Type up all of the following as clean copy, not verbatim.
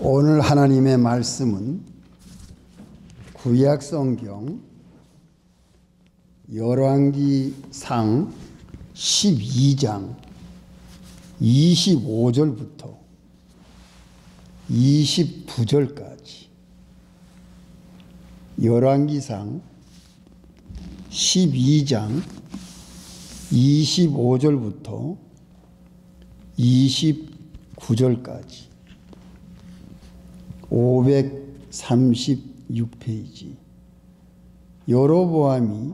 오늘 하나님의 말씀은 구약 성경 열왕기상 12장 25절부터 29절까지 열왕기상 12장 25절부터 29절까지 536페이지. 여로보암이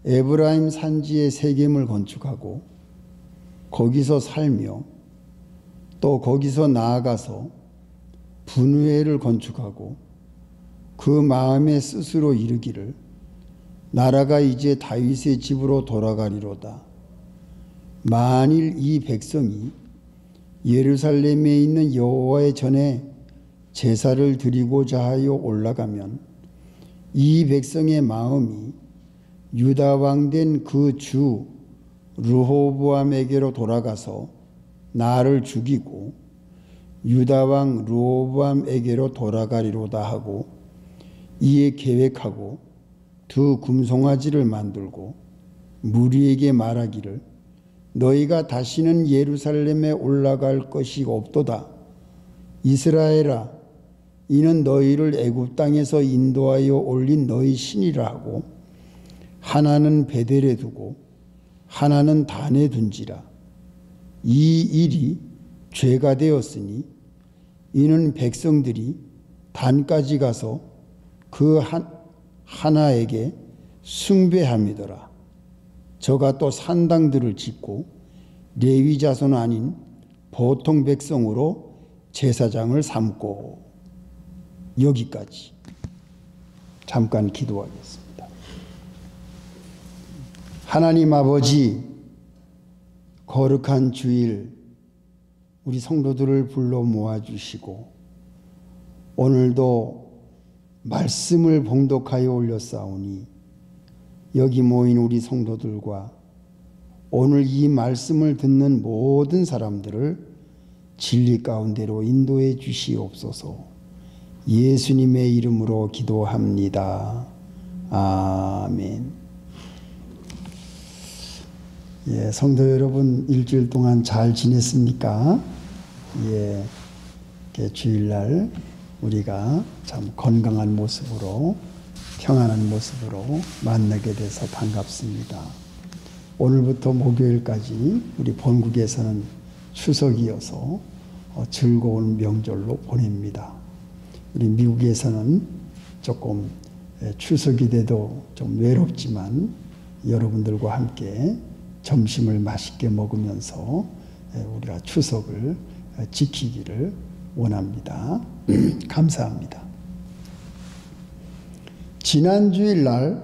에브라임 산지에 세겜을 건축하고 거기서 살며 또 거기서 나아가서 분우엘을 건축하고 그 마음에 스스로 이르기를 나라가 이제 다윗의 집으로 돌아가리로다. 만일 이 백성이 예루살렘에 있는 여호와의 전에 제사를 드리고자 하여 올라가면 이 백성의 마음이 유다 왕 된 그 주 르호보암에게로 돌아가서 나를 죽이고 유다 왕 르호보암에게로 돌아가리로다 하고 이에 계획하고 두 금송아지를 만들고 무리에게 말하기를 너희가 다시는 예루살렘에 올라갈 것이 없도다. 이스라엘아, 이는 너희를 애굽 땅에서 인도하여 올린 너희 신이라 하고 하나는 베델에 두고 하나는 단에 둔지라. 이 일이 죄가 되었으니 이는 백성들이 단까지 가서 그 하나에게 숭배함이더라. 저가 또 산당들을 짓고 레위 자손 아닌 보통 백성으로 제사장을 삼고. 여기까지 잠깐 기도하겠습니다. 하나님 아버지, 거룩한 주일 우리 성도들을 불러 모아주시고 오늘도 말씀을 봉독하여 올렸사오니 여기 모인 우리 성도들과 오늘 이 말씀을 듣는 모든 사람들을 진리 가운데로 인도해 주시옵소서. 예수님의 이름으로 기도합니다. 아멘. 예, 성도 여러분, 일주일 동안 잘 지냈습니까? 예, 주일날 우리가 참 건강한 모습으로 평안한 모습으로 만나게 돼서 반갑습니다. 오늘부터 목요일까지 우리 본국에서는 추석이어서 즐거운 명절로 보냅니다. 우리 미국에서는 조금 추석이 돼도 좀 외롭지만 여러분들과 함께 점심을 맛있게 먹으면서 우리가 추석을 지키기를 원합니다. 감사합니다. 지난 주일날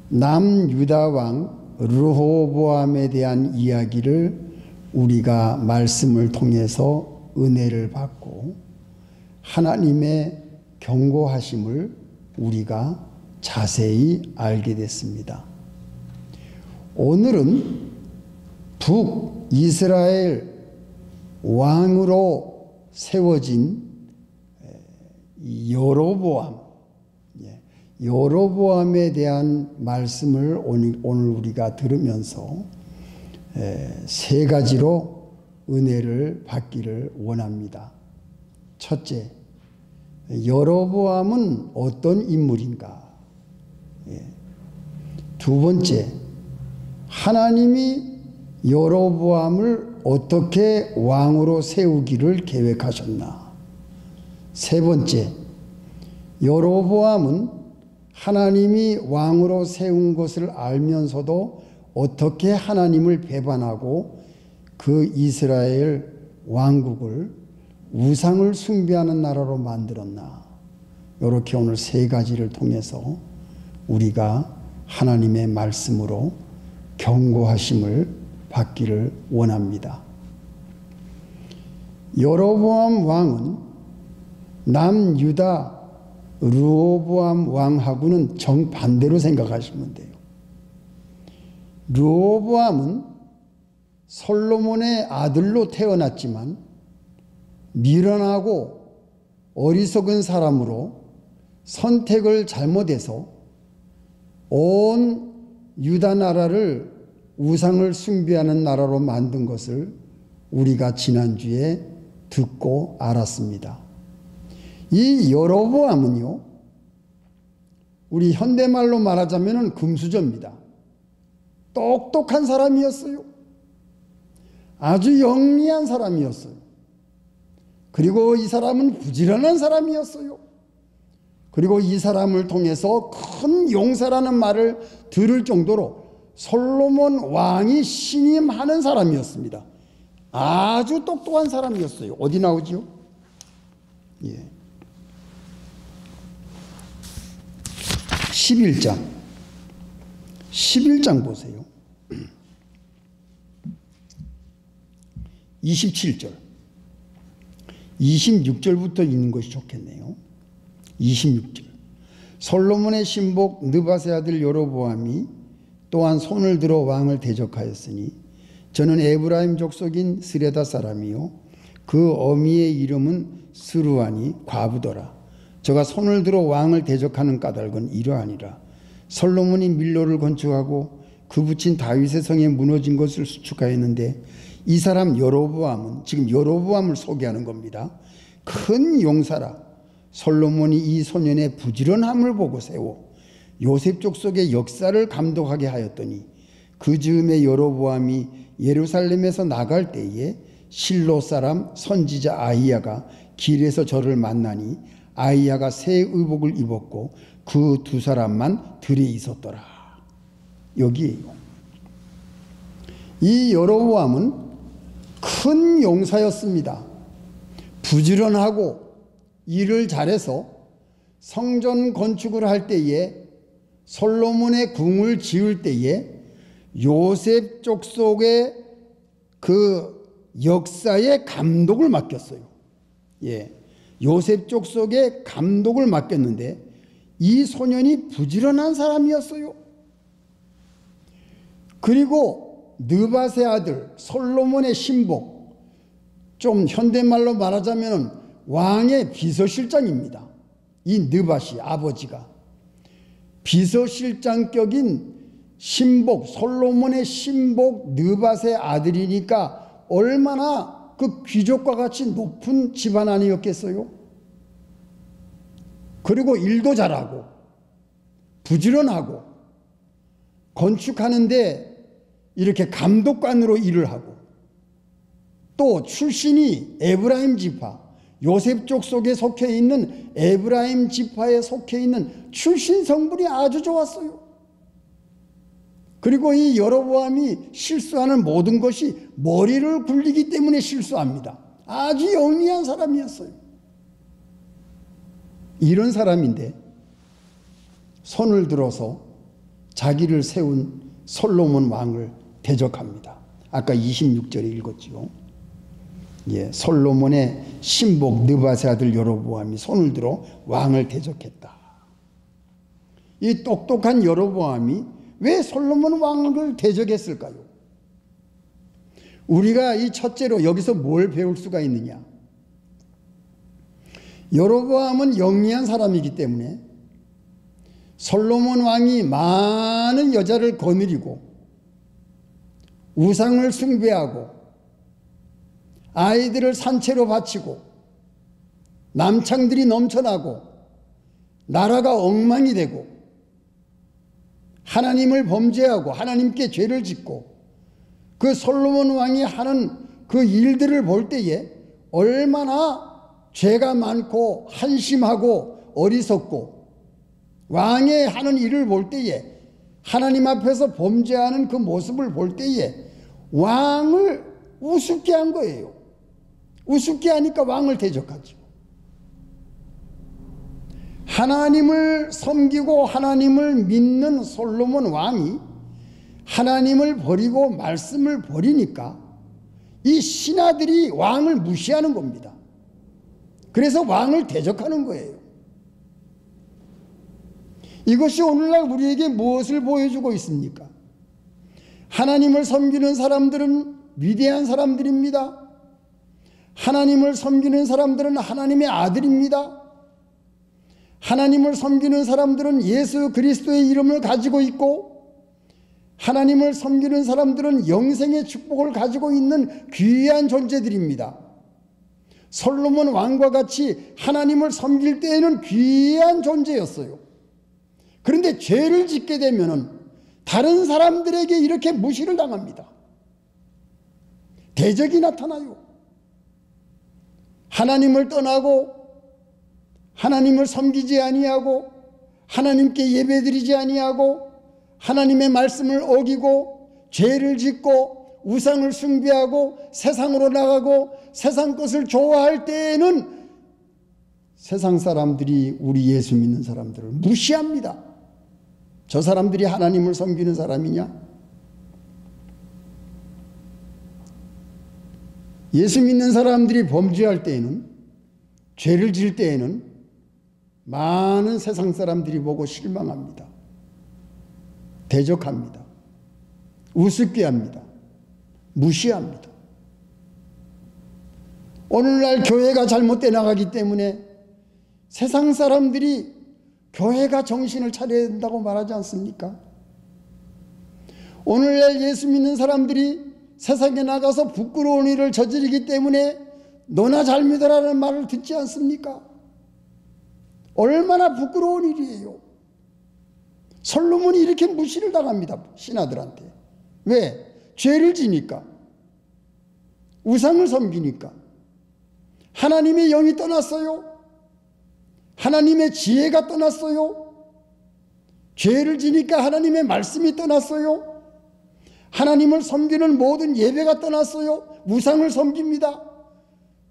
남유다 왕 르호보암에 대한 이야기를 우리가 말씀을 통해서 은혜를 받고 하나님의 경고하심을 우리가 자세히 알게 됐습니다. 오늘은 북이스라엘 왕으로 세워진 여로보암에 대한 말씀을 오늘 우리가 들으면서 세 가지로 은혜를 받기를 원합니다. 첫째, 여로보암은 어떤 인물인가? 두 번째, 하나님이 여로보암을 어떻게 왕으로 세우기를 계획하셨나? 세 번째, 여로보암은 하나님이 왕으로 세운 것을 알면서도 어떻게 하나님을 배반하고 그 이스라엘 왕국을 우상을 숭배하는 나라로 만들었나? 이렇게 오늘 세 가지를 통해서 우리가 하나님의 말씀으로 경고하심을 받기를 원합니다. 여로보암 왕은 남유다 르호보암 왕하고는 정반대로 생각하시면 돼요. 르호보암은 솔로몬의 아들로 태어났지만 미련하고 어리석은 사람으로 선택을 잘못해서 온 유다 나라를 우상을 숭배하는 나라로 만든 것을 우리가 지난주에 듣고 알았습니다. 이 여로보암은요, 우리 현대말로 말하자면 금수저입니다. 똑똑한 사람이었어요. 아주 영리한 사람이었어요. 그리고 이 사람은 부지런한 사람이었어요. 그리고 이 사람을 통해서 큰 용사라는 말을 들을 정도로 솔로몬 왕이 신임하는 사람이었습니다. 아주 똑똑한 사람이었어요. 어디 나오지요? 예. 11장 보세요. 27절 26절부터 읽는 것이 좋겠네요. 26절 솔로몬의 신복 느밧의 아들 여로보암이 또한 손을 들어 왕을 대적하였으니 저는 에브라임 족속인 스레다 사람이요 그 어미의 이름은 스루아니 과부더라. 저가 손을 들어 왕을 대적하는 까닭은 이러하니라. 솔로몬이 밀로를 건축하고 그 붙인 다윗의 성에 무너진 것을 수축하였는데 이 사람 여로보암은, 지금 여로보암을 소개하는 겁니다, 큰 용사라. 솔로몬이 이 소년의 부지런함을 보고 세워 요셉 족속의 역사를 감독하게 하였더니 그 즈음에 여로보암이 예루살렘에서 나갈 때에 실로 사람 선지자 아히야가 길에서 저를 만나니 아히야가 새 의복을 입었고 그 두 사람만 들에 있었더라. 여기에요. 이 여로보암은 큰 용사였습니다. 부지런하고 일을 잘해서 성전 건축을 할 때에, 솔로몬의 궁을 지을 때에 요셉 족속의 그 역사의 감독을 맡겼어요. 예, 요셉 족속의 감독을 맡겼는데 이 소년이 부지런한 사람이었어요. 그리고 느밧의 아들 솔로몬의 신복, 좀 현대말로 말하자면 왕의 비서실장입니다. 이 느밧이, 아버지가 비서실장격인 신복, 솔로몬의 신복 느밧의 아들이니까 얼마나 그 귀족과 같이 높은 집안 아니었겠어요? 그리고 일도 잘하고 부지런하고 건축하는데 이렇게 감독관으로 일을 하고, 또 출신이 에브라임 지파, 요셉 족속에 속해 있는 에브라임 지파에 속해 있는 출신 성분이 아주 좋았어요. 그리고 이 여로보암이 실수하는 모든 것이 머리를 굴리기 때문에 실수합니다. 아주 영리한 사람이었어요. 이런 사람인데 손을 들어서 자기를 세운 솔로몬 왕을 대적합니다. 아까 26절에 읽었지요. 예, 솔로몬의 신복 느밧의 아들 여로보암이 손을 들어 왕을 대적했다. 이 똑똑한 여로보암이 왜 솔로몬 왕을 대적했을까요? 우리가 이 첫째로 여기서 뭘 배울 수가 있느냐? 여로보암은 영리한 사람이기 때문에 솔로몬 왕이 많은 여자를 거느리고 우상을 숭배하고 아이들을 산채로 바치고 남창들이 넘쳐나고 나라가 엉망이 되고 하나님을 범죄하고 하나님께 죄를 짓고 그 솔로몬 왕이 하는 그 일들을 볼 때에 얼마나 죄가 많고 한심하고 어리석고, 왕의 하는 일을 볼 때에 하나님 앞에서 범죄하는 그 모습을 볼 때에 왕을 우습게 한 거예요. 우습게 하니까 왕을 대적하죠. 하나님을 섬기고 하나님을 믿는 솔로몬 왕이 하나님을 버리고 말씀을 버리니까 이 신하들이 왕을 무시하는 겁니다. 그래서 왕을 대적하는 거예요. 이것이 오늘날 우리에게 무엇을 보여주고 있습니까? 하나님을 섬기는 사람들은 위대한 사람들입니다. 하나님을 섬기는 사람들은 하나님의 아들입니다. 하나님을 섬기는 사람들은 예수 그리스도의 이름을 가지고 있고, 하나님을 섬기는 사람들은 영생의 축복을 가지고 있는 귀한 존재들입니다. 솔로몬 왕과 같이 하나님을 섬길 때에는 귀한 존재였어요. 그런데 죄를 짓게 되면은 다른 사람들에게 이렇게 무시를 당합니다. 대적이 나타나요. 하나님을 떠나고 하나님을 섬기지 아니하고 하나님께 예배드리지 아니하고 하나님의 말씀을 어기고 죄를 짓고 우상을 숭배하고 세상으로 나가고 세상 것을 좋아할 때에는 세상 사람들이 우리 예수 믿는 사람들을 무시합니다. 저 사람들이 하나님을 섬기는 사람이냐? 예수 믿는 사람들이 범죄할 때에는, 죄를 지을 때에는 많은 세상 사람들이 보고 실망합니다. 대적합니다. 우습게 합니다. 무시합니다. 오늘날 교회가 잘못돼 나가기 때문에 세상 사람들이 교회가 정신을 차려야 된다고 말하지 않습니까? 오늘날 예수 믿는 사람들이 세상에 나가서 부끄러운 일을 저지르기 때문에 너나 잘 믿어라는 말을 듣지 않습니까? 얼마나 부끄러운 일이에요. 솔로몬이 이렇게 무시를 당합니다. 신하들한테. 왜? 죄를 지니까. 우상을 섬기니까. 하나님의 영이 떠났어요. 하나님의 지혜가 떠났어요. 죄를 지니까 하나님의 말씀이 떠났어요. 하나님을 섬기는 모든 예배가 떠났어요. 우상을 섬깁니다.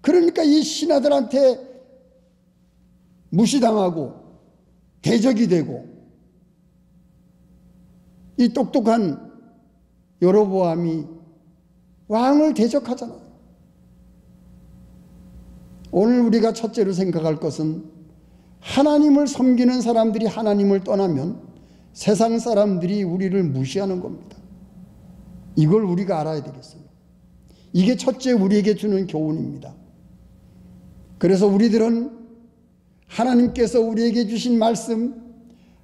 그러니까 이 신하들한테 무시당하고 대적이 되고, 이 똑똑한 여로보암이 왕을 대적하잖아요. 오늘 우리가 첫째로 생각할 것은, 하나님을 섬기는 사람들이 하나님을 떠나면 세상 사람들이 우리를 무시하는 겁니다. 이걸 우리가 알아야 되겠어요. 이게 첫째 우리에게 주는 교훈입니다. 그래서 우리들은 하나님께서 우리에게 주신 말씀,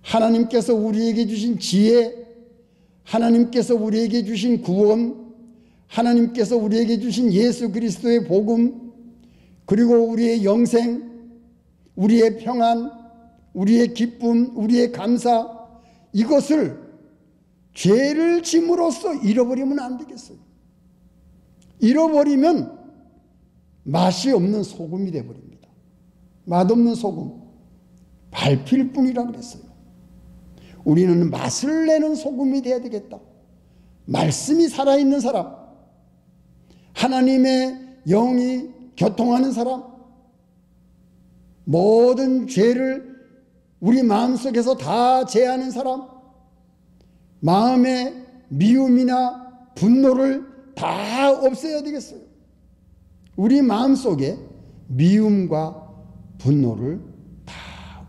하나님께서 우리에게 주신 지혜, 하나님께서 우리에게 주신 구원, 하나님께서 우리에게 주신 예수 그리스도의 복음, 그리고 우리의 영생, 우리의 평안, 우리의 기쁨, 우리의 감사, 이것을 죄를 짐으로써 잃어버리면 안 되겠어요. 잃어버리면 맛이 없는 소금이 되어버립니다. 맛없는 소금, 밟힐 뿐이라 그랬어요. 우리는 맛을 내는 소금이 돼야 되겠다. 말씀이 살아있는 사람, 하나님의 영이 교통하는 사람, 모든 죄를 우리 마음속에서 다 제하는 사람, 마음의 미움이나 분노를 다 없애야 되겠어요. 우리 마음속에 미움과 분노를 다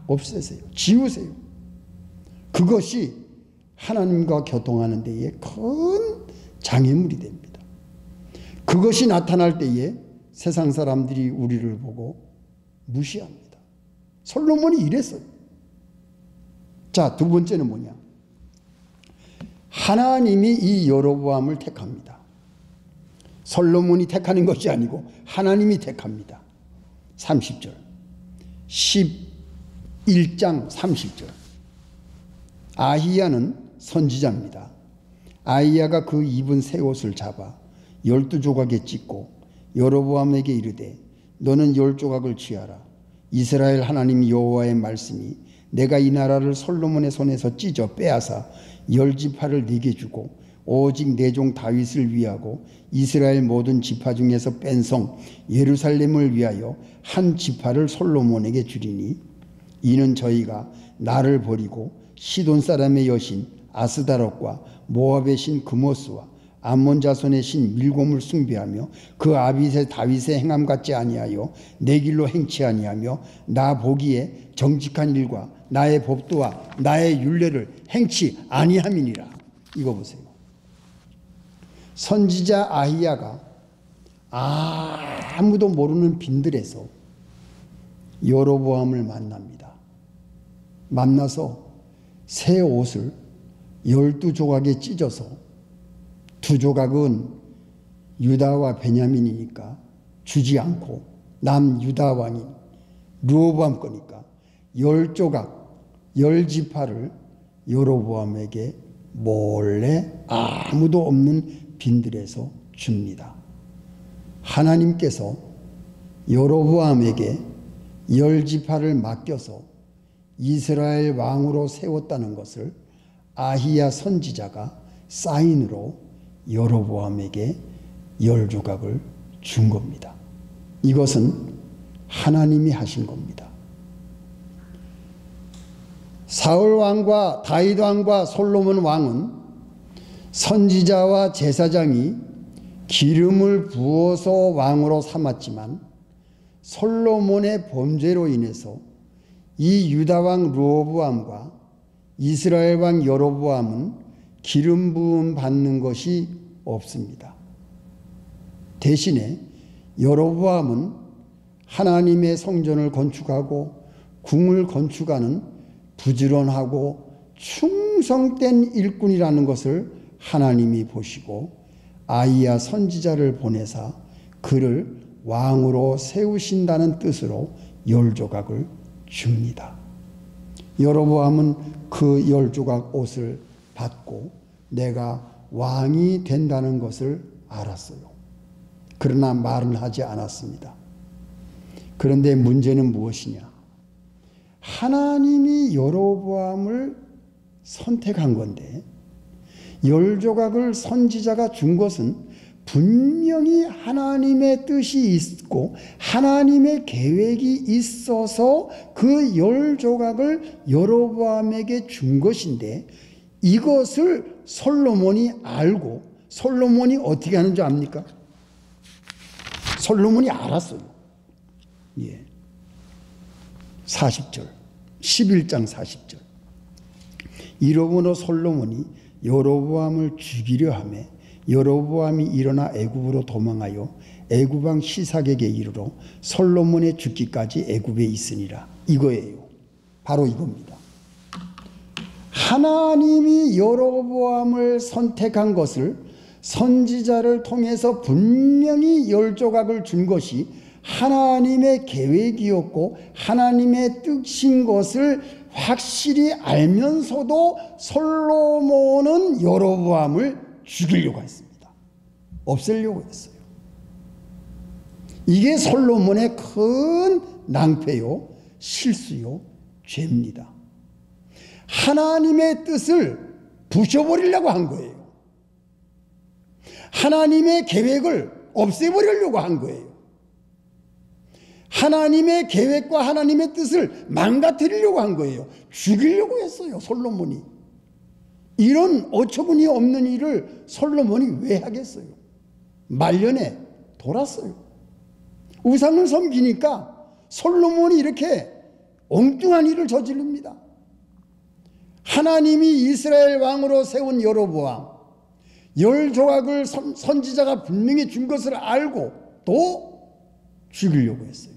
없애세요. 지우세요. 그것이 하나님과 교통하는 데에 큰 장애물이 됩니다. 그것이 나타날 때에 세상 사람들이 우리를 보고 무시합니다. 솔로몬이 이랬어요. 자, 두 번째는 뭐냐? 하나님이 이 여로보암을 택합니다. 솔로몬이 택하는 것이 아니고 하나님이 택합니다. 30절, 11장 30절. 아히야는 선지자입니다. 아히야가 그 입은 새 옷을 잡아 12조각에 찢고 여로보암에게 이르되, 너는 10조각을 취하라. 이스라엘 하나님 여호와의 말씀이 내가 이 나라를 솔로몬의 손에서 찢어 빼앗아 10지파를 네게 주고 오직 내 종 다윗을 위하고 이스라엘 모든 지파 중에서 뺀 성 예루살렘을 위하여 한 지파를 솔로몬에게 주리니, 이는 저희가 나를 버리고 시돈 사람의 여신 아스다롯과 모압의 신 그모스와 암몬 자손의 신 밀곰을 숭배하며 그 아빗의 다윗의 행함 같지 아니하여 내 길로 행치 아니하며 나 보기에 정직한 일과 나의 법도와 나의 율례를 행치 아니함이니라. 이거 보세요. 선지자 아히야가 아무도 모르는 빈들에서 여로보암을 만납니다. 만나서 새 옷을 12조각에 찢어서 2조각은 유다와 베냐민이니까 주지 않고 남유다 왕인 르호보암 거니까 10조각 10지파를 여로보암에게 몰래 아무도 없는 빈들에서 줍니다. 하나님께서 여로보암에게 10지파를 맡겨서 이스라엘 왕으로 세웠다는 것을 아히야 선지자가 사인으로 여로보암에게 10조각을 준 겁니다. 이것은 하나님이 하신 겁니다. 사울 왕과 다윗 왕과 솔로몬 왕은 선지자와 제사장이 기름을 부어서 왕으로 삼았지만 솔로몬의 범죄로 인해서 이 유다 왕 르호보암과 이스라엘 왕 여로보암은 기름 부음 받는 것이 없습니다. 대신에 여로보암은 하나님의 성전을 건축하고 궁을 건축하는 부지런하고 충성된 일꾼이라는 것을 하나님이 보시고 아히야 선지자를 보내사 그를 왕으로 세우신다는 뜻으로 10조각을 줍니다. 여로보암은 그 10조각 옷을 받고 내가 왕이 된다는 것을 알았어요. 그러나 말은 하지 않았습니다. 그런데 문제는 무엇이냐? 하나님이 여로보암을 선택한 건데 10조각을 선지자가 준 것은 분명히 하나님의 뜻이 있고 하나님의 계획이 있어서 그 10조각을 여로보암에게 준 것인데 이것을 솔로몬이 알고 솔로몬이 어떻게 하는 줄 압니까? 솔로몬이 알았어요. 예. 40절 11장 40절 이러므로 솔로몬이 여로보암을 죽이려 하며 여로보암이 일어나 애굽으로 도망하여 애굽 왕 시삭에게 이르러 솔로몬의 죽기까지 애굽에 있으니라. 이거예요. 바로 이겁니다. 하나님이 여로보암을 선택한 것을 선지자를 통해서 분명히 10조각을 준 것이 하나님의 계획이었고 하나님의 뜻인 것을 확실히 알면서도 솔로몬은 여로보암을 죽이려고 했습니다. 없애려고 했어요. 이게 솔로몬의 큰 낭패요, 실수요, 죄입니다. 하나님의 뜻을 부셔버리려고 한 거예요. 하나님의 계획을 없애버리려고 한 거예요. 하나님의 계획과 하나님의 뜻을 망가뜨리려고 한 거예요. 죽이려고 했어요, 솔로몬이. 이런 어처구니 없는 일을 솔로몬이 왜 하겠어요? 말년에 돌았어요. 우상을 섬기니까 솔로몬이 이렇게 엉뚱한 일을 저지릅니다. 하나님이 이스라엘 왕으로 세운 여로보암 10조각을 선지자가 분명히 준 것을 알고 또 죽이려고 했어요.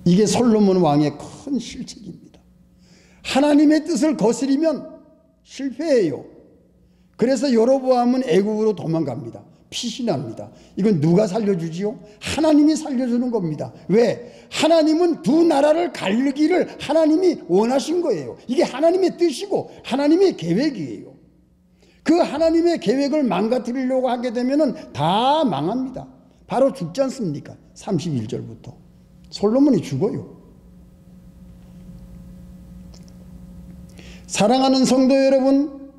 이게 솔로몬 왕의 큰 실책입니다. 하나님의 뜻을 거스리면 실패해요. 그래서 여로보암은 애굽으로 도망갑니다. 피신합니다. 이건 누가 살려주지요? 하나님이 살려주는 겁니다. 왜? 하나님은 두 나라를 갈르기를 하나님이 원하신 거예요. 이게 하나님의 뜻이고 하나님의 계획이에요. 그 하나님의 계획을 망가뜨리려고 하게 되면 다 망합니다. 바로 죽지 않습니까? 31절부터 솔로몬이 죽어요. 사랑하는 성도 여러분,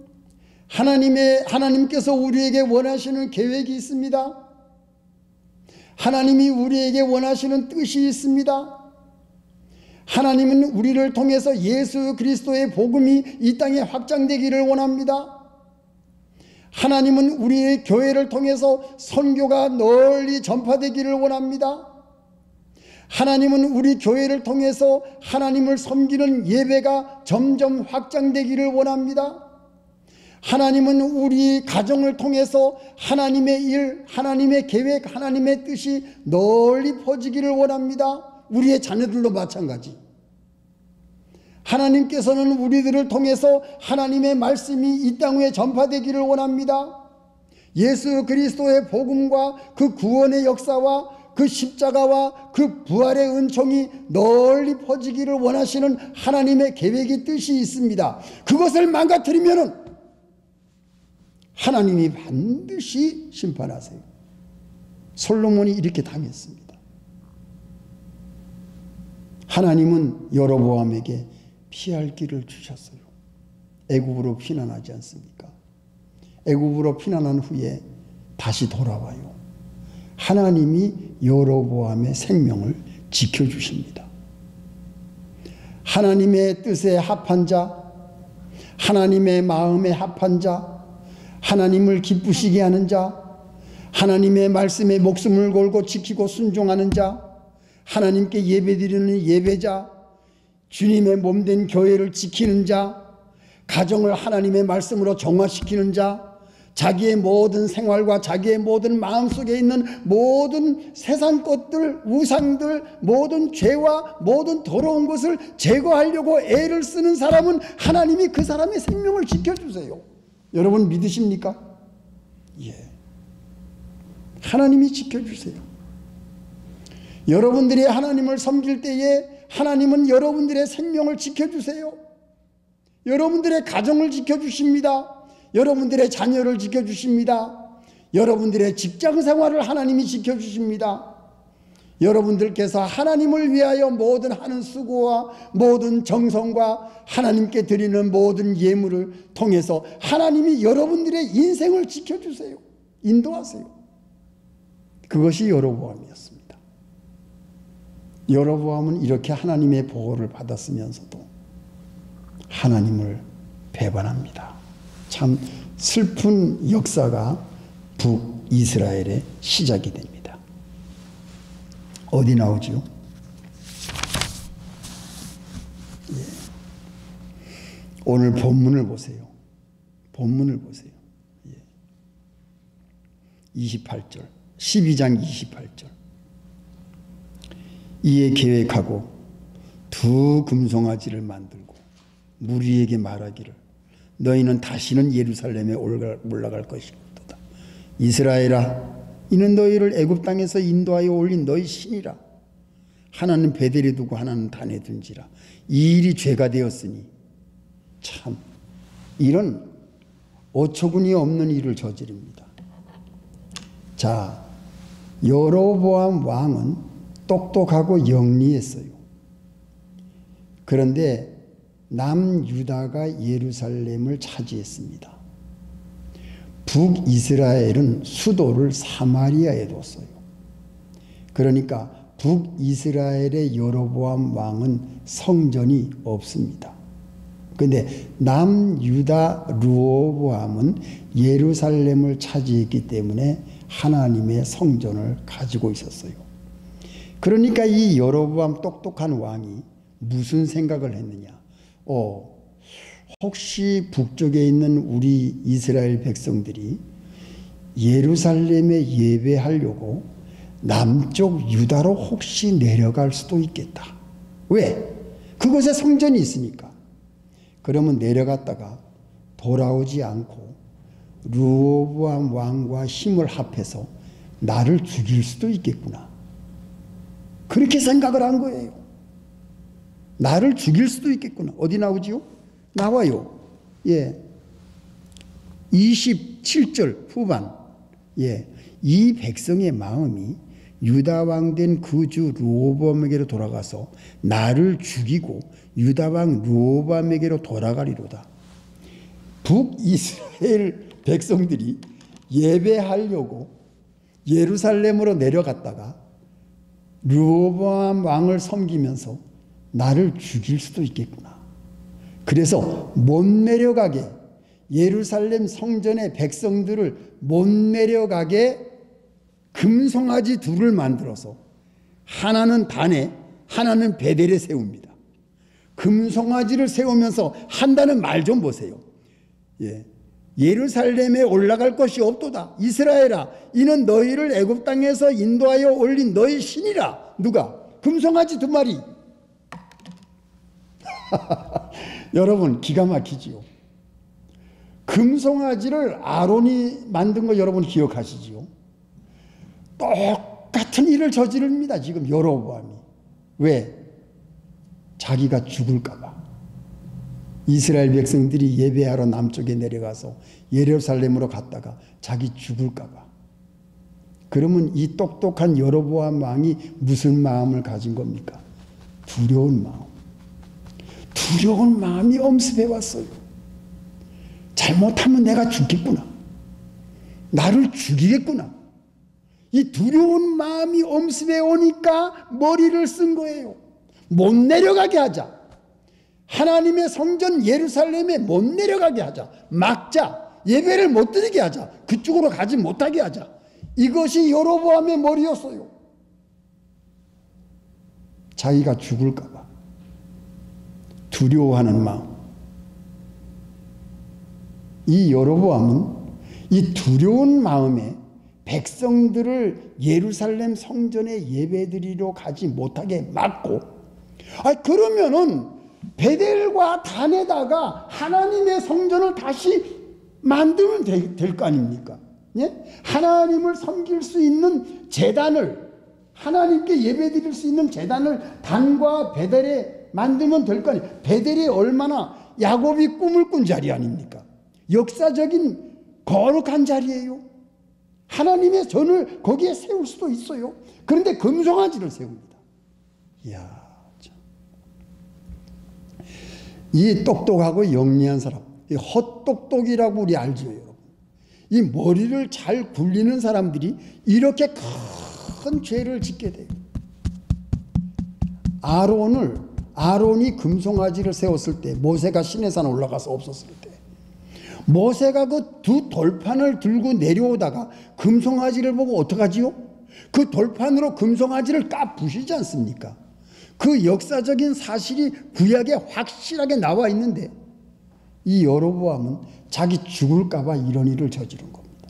하나님께서 우리에게 원하시는 계획이 있습니다. 하나님이 우리에게 원하시는 뜻이 있습니다. 하나님은 우리를 통해서 예수 그리스도의 복음이 이 땅에 확장되기를 원합니다. 하나님은 우리의 교회를 통해서 선교가 널리 전파되기를 원합니다. 하나님은 우리 교회를 통해서 하나님을 섬기는 예배가 점점 확장되기를 원합니다. 하나님은 우리 가정을 통해서 하나님의 일, 하나님의 계획, 하나님의 뜻이 널리 퍼지기를 원합니다. 우리의 자녀들도 마찬가지. 하나님께서는 우리들을 통해서 하나님의 말씀이 이 땅 위에 전파되기를 원합니다. 예수 그리스도의 복음과 그 구원의 역사와 그 십자가와 그 부활의 은총이 널리 퍼지기를 원하시는 하나님의 계획이 뜻이 있습니다. 그것을 망가뜨리면 하나님이 반드시 심판하세요. 솔로몬이 이렇게 당했습니다. 하나님은 여로보암에게 피할 길을 주셨어요. 애굽으로 피난하지 않습니까? 애굽으로 피난한 후에 다시 돌아와요. 하나님이 여로보암의 생명을 지켜주십니다. 하나님의 뜻에 합한 자, 하나님의 마음에 합한 자, 하나님을 기쁘시게 하는 자, 하나님의 말씀에 목숨을 걸고 지키고 순종하는 자, 하나님께 예배드리는 예배자, 주님의 몸된 교회를 지키는 자, 가정을 하나님의 말씀으로 정화시키는 자, 자기의 모든 생활과 자기의 모든 마음속에 있는 모든 세상 것들, 우상들, 모든 죄와 모든 더러운 것을 제거하려고 애를 쓰는 사람은 하나님이 그 사람의 생명을 지켜주세요. 여러분 믿으십니까? 예. 하나님이 지켜주세요. 여러분들이 하나님을 섬길 때에 하나님은 여러분들의 생명을 지켜주세요. 여러분들의 가정을 지켜주십니다. 여러분들의 자녀를 지켜주십니다. 여러분들의 직장 생활을 하나님이 지켜주십니다. 여러분들께서 하나님을 위하여 모든 하는 수고와 모든 정성과 하나님께 드리는 모든 예물을 통해서 하나님이 여러분들의 인생을 지켜주세요. 인도하세요. 그것이 여로보암이었습니다. 여로보암은 이렇게 하나님의 보호를 받았으면서도 하나님을 배반합니다. 참 슬픈 역사가 북이스라엘의 시작이 됩니다. 어디 나오죠? 예. 오늘 본문을 보세요. 본문을 보세요. 예. 28절, 12장 28절. 이에 계획하고 두 금송아지를 만들고 무리에게 말하기를 너희는 다시는 예루살렘에 올라갈 것이로다. 이스라엘아, 이는 너희를 애굽 땅에서 인도하여 올린 너희 신이라. 하나는 베델에 두고 하나는 단에 둔지라. 이 일이 죄가 되었으니 참 이런 어처구니 없는 일을 저지릅니다. 자, 여로보암 왕은 똑똑하고 영리했어요. 그런데 남유다가 예루살렘을 차지했습니다. 북이스라엘은 수도를 사마리아에 뒀어요. 그러니까 북이스라엘의 여로보암 왕은 성전이 없습니다. 그런데 남유다 르호보암은 예루살렘을 차지했기 때문에 하나님의 성전을 가지고 있었어요. 그러니까 이 여로보암 똑똑한 왕이 무슨 생각을 했느냐? 혹시 북쪽에 있는 우리 이스라엘 백성들이 예루살렘에 예배하려고 남쪽 유다로 혹시 내려갈 수도 있겠다. 왜? 그곳에 성전이 있으니까. 그러면 내려갔다가 돌아오지 않고 르호보암 왕과 힘을 합해서 나를 죽일 수도 있겠구나. 그렇게 생각을 한 거예요. 나를 죽일 수도 있겠구나. 어디 나오지요? 나와요. 예. 27절 후반. 예. 이 백성의 마음이 유다 왕 된 그 주 르호보암에게로 돌아가서 나를 죽이고 유다 왕 르호보암에게로 돌아가리로다. 북이스라엘 백성들이 예배하려고 예루살렘으로 내려갔다가 르호보암 왕을 섬기면서 나를 죽일 수도 있겠구나. 그래서 못 내려가게, 예루살렘 성전의 백성들을 못 내려가게 금송아지 둘을 만들어서 하나는 단에 하나는 베델에 세웁니다. 금송아지를 세우면서 한다는 말 좀 보세요. 예. 예루살렘에 올라갈 것이 없도다. 이스라엘아, 이는 너희를 애굽 땅에서 인도하여 올린 너희 신이라. 누가? 금송아지 2마리. 여러분, 기가 막히지요. 금송아지를 아론이 만든 거 여러분 기억하시지요? 똑같은 일을 저지릅니다, 지금 여로보암이. 왜? 자기가 죽을까 봐. 이스라엘 백성들이 예배하러 남쪽에 내려가서 예루살렘으로 갔다가 자기 죽을까 봐. 그러면 이 똑똑한 여로보암 왕이 무슨 마음을 가진 겁니까? 두려운 마음. 두려운 마음이 엄습해 왔어요. 잘못하면 내가 죽겠구나. 나를 죽이겠구나. 이 두려운 마음이 엄습해 오니까 머리를 쓴 거예요. 못 내려가게 하자. 하나님의 성전 예루살렘에 못 내려가게 하자. 막자. 예배를 못 드리게 하자. 그쪽으로 가지 못하게 하자. 이것이 여로보암의 머리였어요. 자기가 죽을까 봐 두려워하는 마음. 이 여로보암은 이 두려운 마음에 백성들을 예루살렘 성전에 예배드리러 가지 못하게 막고, 그러면은 베델과 단에다가 하나님의 성전을 다시 만들면 될 거 아닙니까? 예? 하나님을 섬길 수 있는 제단을, 하나님께 예배드릴 수 있는 제단을 단과 베델에 만들면 될 거 아니에요. 베델이 얼마나 야곱이 꿈을 꾼 자리 아닙니까? 역사적인 거룩한 자리예요. 하나님의 전을 거기에 세울 수도 있어요. 그런데 금송아지를 세웁니다. 이야, 참. 이 똑똑하고 영리한 사람, 이 헛똑똑이라고 우리 알죠, 여러분. 이 머리를 잘 굴리는 사람들이 이렇게 큰 죄를 짓게 돼요. 아론이 금송아지를 세웠을 때, 모세가 시내산 올라가서 없었을 때, 모세가 그 2 돌판을 들고 내려오다가 금송아지를 보고 어떡하지요? 그 돌판으로 금송아지를 까부시지 않습니까? 그 역사적인 사실이 구약에 확실하게 나와 있는데, 이 여로보암은 자기 죽을까 봐 이런 일을 저지른 겁니다.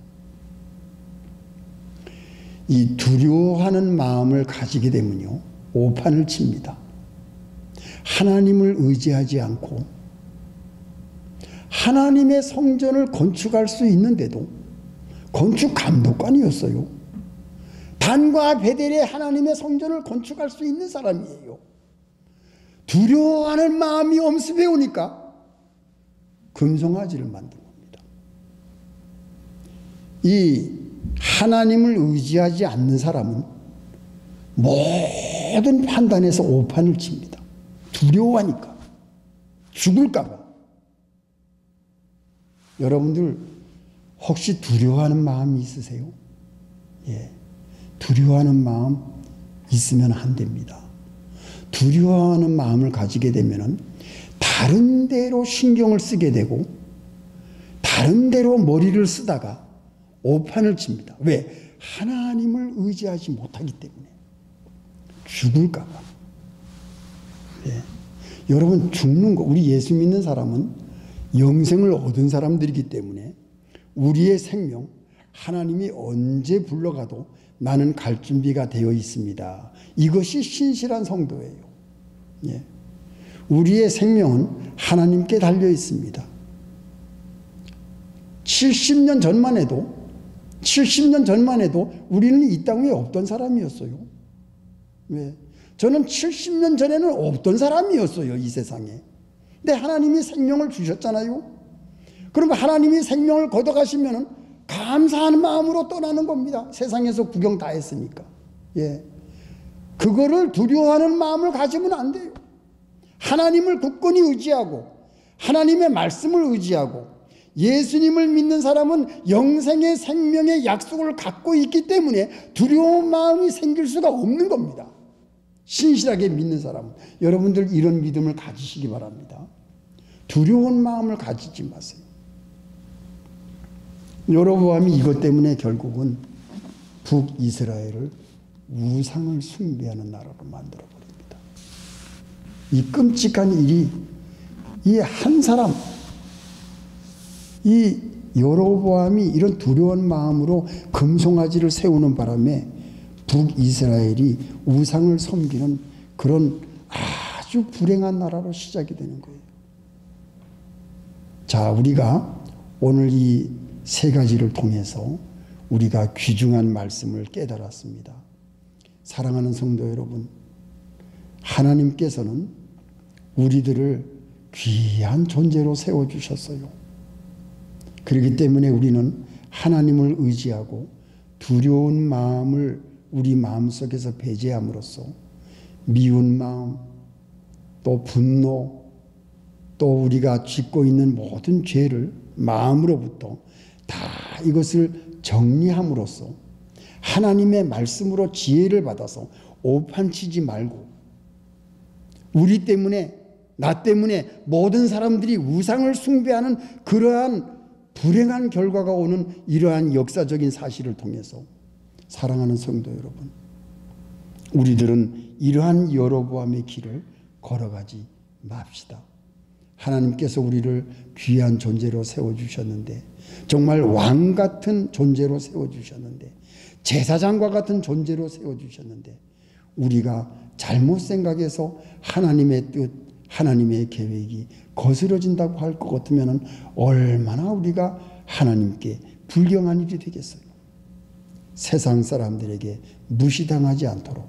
이 두려워하는 마음을 가지게 되면요, 오판을 칩니다. 하나님을 의지하지 않고 하나님의 성전을 건축할 수 있는데도 건축 감독관이었어요. 단과 베델에 하나님의 성전을 건축할 수 있는 사람이에요. 두려워하는 마음이 엄습해 오니까 금송아지를 만든 겁니다. 이 하나님을 의지하지 않는 사람은 모든 판단에서 오판을 칩니다. 두려워하니까, 죽을까 봐. 여러분들 혹시 두려워하는 마음이 있으세요? 예, 두려워하는 마음 있으면 안 됩니다. 두려워하는 마음을 가지게 되면은 다른 데로 신경을 쓰게 되고 다른 데로 머리를 쓰다가 오판을 칩니다. 왜? 하나님을 의지하지 못하기 때문에. 죽을까 봐. 예. 여러분, 죽는 거, 우리 예수 믿는 사람은 영생을 얻은 사람들이기 때문에 우리의 생명, 하나님이 언제 불러가도 나는 갈 준비가 되어 있습니다. 이것이 신실한 성도예요. 예. 우리의 생명은 하나님께 달려 있습니다. 70년 전만 해도 우리는 이 땅 위에 없던 사람이었어요. 왜? 저는 70년 전에는 없던 사람이었어요, 이 세상에. 근데 하나님이 생명을 주셨잖아요. 그러면 하나님이 생명을 걷어가시면 감사하는 마음으로 떠나는 겁니다. 세상에서 구경 다 했으니까. 예. 그거를 두려워하는 마음을 가지면 안 돼요. 하나님을 굳건히 의지하고 하나님의 말씀을 의지하고 예수님을 믿는 사람은 영생의 생명의 약속을 갖고 있기 때문에 두려운 마음이 생길 수가 없는 겁니다. 신실하게 믿는 사람은. 여러분들 이런 믿음을 가지시기 바랍니다. 두려운 마음을 가지지 마세요. 여로보암이 이것 때문에 결국은 북이스라엘을 우상을 숭배하는 나라로 만들어버립니다. 이 끔찍한 일이 이 한 사람, 이 여로보암이 이런 두려운 마음으로 금송아지를 세우는 바람에 북이스라엘이 우상을 섬기는 그런 아주 불행한 나라로 시작이 되는 거예요. 자, 우리가 오늘 이 세 가지를 통해서 우리가 귀중한 말씀을 깨달았습니다. 사랑하는 성도 여러분, 하나님께서는 우리들을 귀한 존재로 세워주셨어요. 그렇기 때문에 우리는 하나님을 의지하고 두려운 마음을 우리 마음속에서 배제함으로써 미운 마음, 또 분노, 또 우리가 짓고 있는 모든 죄를 마음으로부터 다 이것을 정리함으로써 하나님의 말씀으로 지혜를 받아서 오판치지 말고 우리 때문에 나 때문에 모든 사람들이 우상을 숭배하는 그러한 불행한 결과가 오는 이러한 역사적인 사실을 통해서 사랑하는 성도 여러분, 우리들은 이러한 여로보암의 길을 걸어가지 맙시다. 하나님께서 우리를 귀한 존재로 세워주셨는데, 정말 왕 같은 존재로 세워주셨는데, 제사장과 같은 존재로 세워주셨는데, 우리가 잘못 생각해서 하나님의 뜻, 하나님의 계획이 거스러진다고 할 것 같으면 얼마나 우리가 하나님께 불경한 일이 되겠어요. 세상 사람들에게 무시당하지 않도록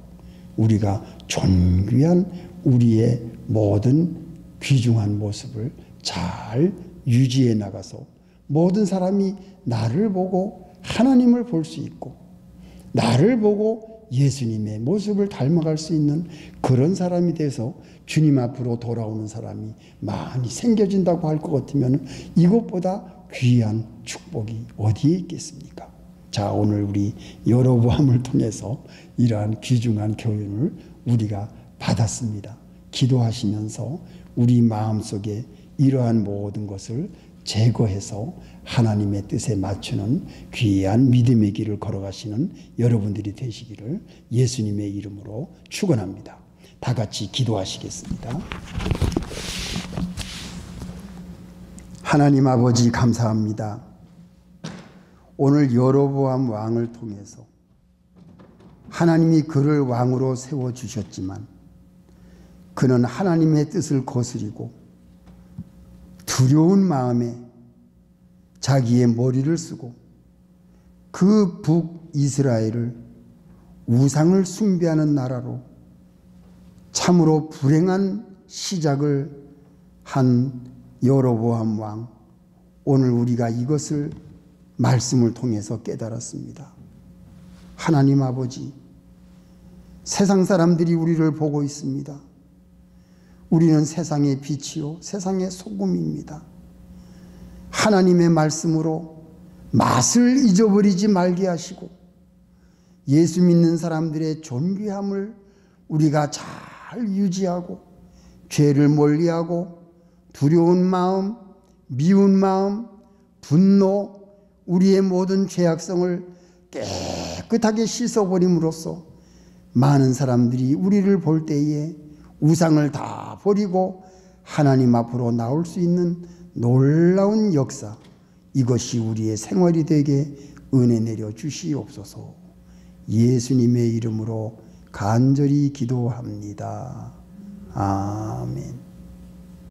우리가 존귀한 우리의 모든 귀중한 모습을 잘 유지해 나가서 모든 사람이 나를 보고 하나님을 볼 수 있고 나를 보고 예수님의 모습을 닮아갈 수 있는 그런 사람이 돼서 주님 앞으로 돌아오는 사람이 많이 생겨진다고 할 것 같으면 이것보다 귀한 축복이 어디에 있겠습니까? 자, 오늘 우리 여로보암을 통해서 이러한 귀중한 교훈을 우리가 받았습니다. 기도하시면서 우리 마음속에 이러한 모든 것을 제거해서 하나님의 뜻에 맞추는 귀한 믿음의 길을 걸어가시는 여러분들이 되시기를 예수님의 이름으로 축원합니다. 다 같이 기도하시겠습니다. 하나님 아버지 감사합니다. 오늘 여로보암 왕을 통해서 하나님이 그를 왕으로 세워주셨지만 그는 하나님의 뜻을 거스리고 두려운 마음에 자기의 머리를 쓰고 그 북이스라엘을 우상을 숭배하는 나라로 참으로 불행한 시작을 한 여로보암 왕, 오늘 우리가 이것을 말씀을 통해서 깨달았습니다. 하나님 아버지, 세상 사람들이 우리를 보고 있습니다. 우리는 세상의 빛이요 세상의 소금입니다. 하나님의 말씀으로 맛을 잊어버리지 말게 하시고 예수 믿는 사람들의 존귀함을 우리가 잘 유지하고 죄를 멀리하고 두려운 마음, 미운 마음, 분노, 우리의 모든 죄악성을 깨끗하게 씻어버림으로써 많은 사람들이 우리를 볼 때에 우상을 다 버리고 하나님 앞으로 나올 수 있는 놀라운 역사, 이것이 우리의 생활이 되게 은혜 내려 주시옵소서. 예수님의 이름으로 간절히 기도합니다. 아멘.